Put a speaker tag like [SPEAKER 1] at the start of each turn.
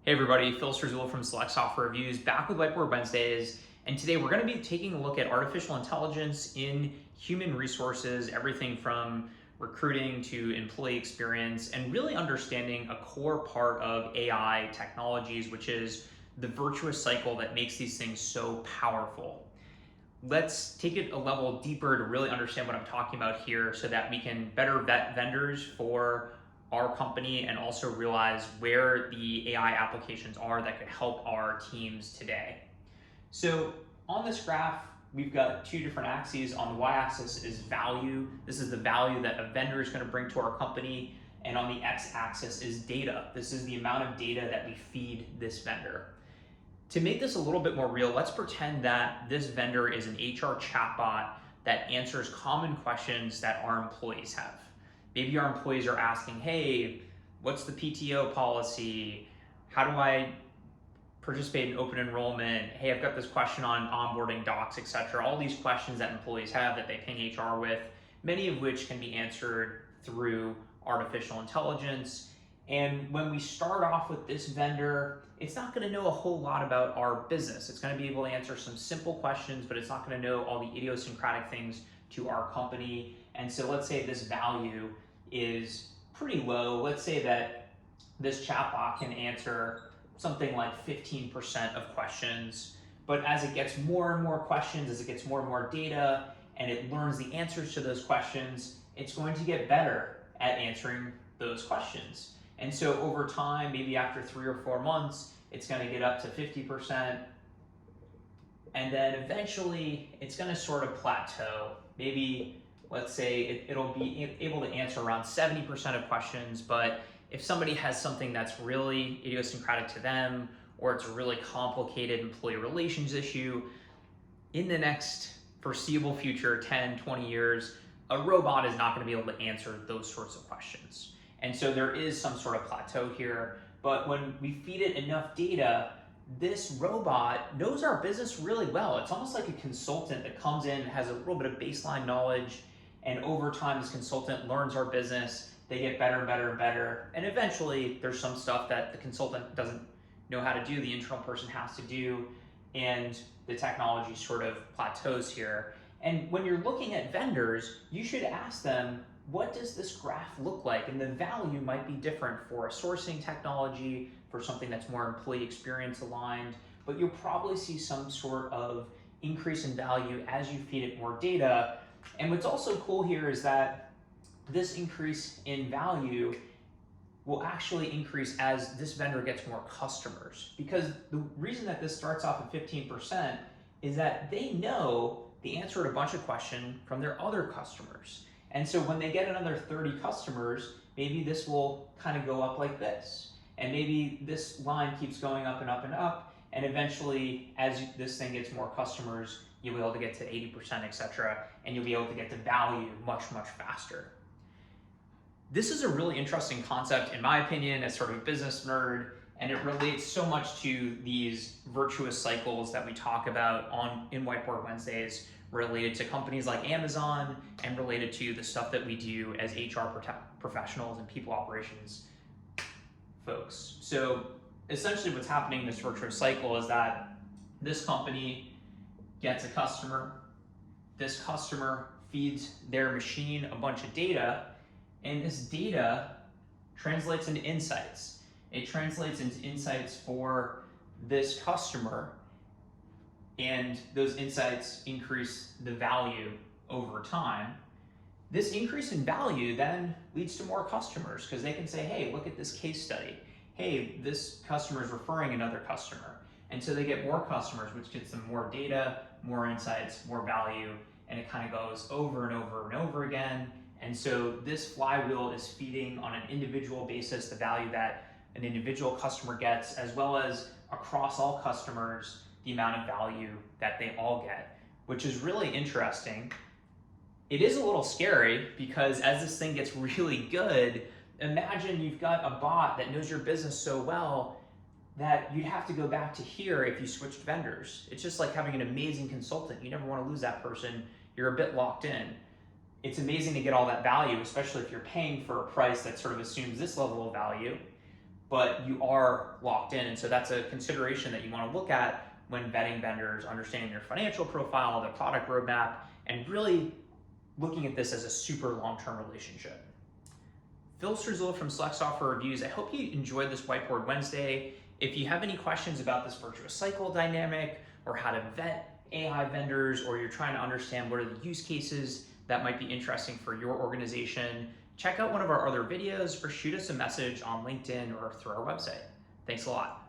[SPEAKER 1] Hey everybody, Phil Strerzula from Select Software Reviews back with Whiteboard Wednesdays. And today we're going to be taking a look at artificial intelligence in human resources, everything from recruiting to employee experience, and really understanding a core part of AI technologies, which is the virtuous cycle that makes these things so powerful. Let's take it a level deeper to really understand what I'm talking about here so that we can better vet vendors for our company and also realize where the AI applications are that could help our teams today. So on this graph, we've got two different axes. On the y-axis is value. This is the value that a vendor is going to bring to our company. And on the x-axis is data. This is the amount of data that we feed this vendor. To make this a little bit more real, let's pretend that this vendor is an HR chatbot that answers common questions that our employees have. Maybe our employees are asking, hey, what's the PTO policy? How do I participate in open enrollment? Hey, I've got this question on onboarding docs, etc. All these questions that employees have that they ping HR with, many of which can be answered through artificial intelligence. And when we start off with this vendor, it's not going to know a whole lot about our business. It's going to be able to answer some simple questions, but it's not going to know all the idiosyncratic things to our company. And so let's say this value is pretty low. Let's say that this chatbot can answer something like 15% of questions. But as it gets more and more questions, as it gets more and more data, and it learns the answers to those questions, it's going to get better at answering those questions. And so over time, maybe after 3 or 4 months, it's going to get up to 50%. And then eventually, it's going to sort of plateau. Maybe, let's say, it'll be able to answer around 70% of questions. But if somebody has something that's really idiosyncratic to them, or it's a really complicated employee relations issue, in the next foreseeable future, 10, 20 years, a robot is not going to be able to answer those sorts of questions. And so there is some sort of plateau here, but when we feed it enough data, this robot knows our business really well. It's almost like a consultant that comes in, has a little bit of baseline knowledge, and over time this consultant learns our business. They get better and better and better, and eventually there's some stuff that the consultant doesn't know how to do, the internal person has to do, and the technology sort of plateaus here. And when you're looking at vendors, you should ask them, what does this graph look like? And the value might be different for a sourcing technology, for something that's more employee experience aligned, but you'll probably see some sort of increase in value as you feed it more data. And what's also cool here is that this increase in value will actually increase as this vendor gets more customers. Because the reason that this starts off at 15% is that they know the answer to a bunch of questions from their other customers. And so when they get another 30 customers, maybe this will kind of go up like this. And maybe this line keeps going up and up and up. And eventually, as this thing gets more customers, you'll be able to get to 80%, etc. And you'll be able to get to value much, much faster. This is a really interesting concept, in my opinion, as sort of a business nerd, and it relates so much to these virtuous cycles that we talk about in Whiteboard Wednesdays, related to companies like Amazon and related to the stuff that we do as HR professionals and people operations folks. So essentially what's happening in this virtuous cycle is that this company gets a customer, this customer feeds their machine a bunch of data, and this data translates into insights. It translates into insights for this customer, and those insights increase the value over time. This increase in value then leads to more customers because they can say, hey, look at this case study. Hey, this customer is referring another customer. And so they get more customers, which gets them more data, more insights, more value, and it kind of goes over and over and over again. And so this flywheel is feeding on an individual basis the value that an individual customer gets, as well as across all customers, the amount of value that they all get, which is really interesting. It is a little scary because as this thing gets really good, imagine you've got a bot that knows your business so well that you'd have to go back to here if you switched vendors. It's just like having an amazing consultant. You never want to lose that person. You're a bit locked in. It's amazing to get all that value, especially if you're paying for a price that sort of assumes this level of value. but you are locked in. And so that's a consideration that you want to look at when vetting vendors, understanding their financial profile, their product roadmap, and really looking at this as a super long-term relationship. Phil Struzzo from Select Software Reviews. I hope you enjoyed this Whiteboard Wednesday. If you have any questions about this virtuous cycle dynamic or how to vet AI vendors, or you're trying to understand what are the use cases that might be interesting for your organization, check out one of our other videos or shoot us a message on LinkedIn or through our website. Thanks a lot.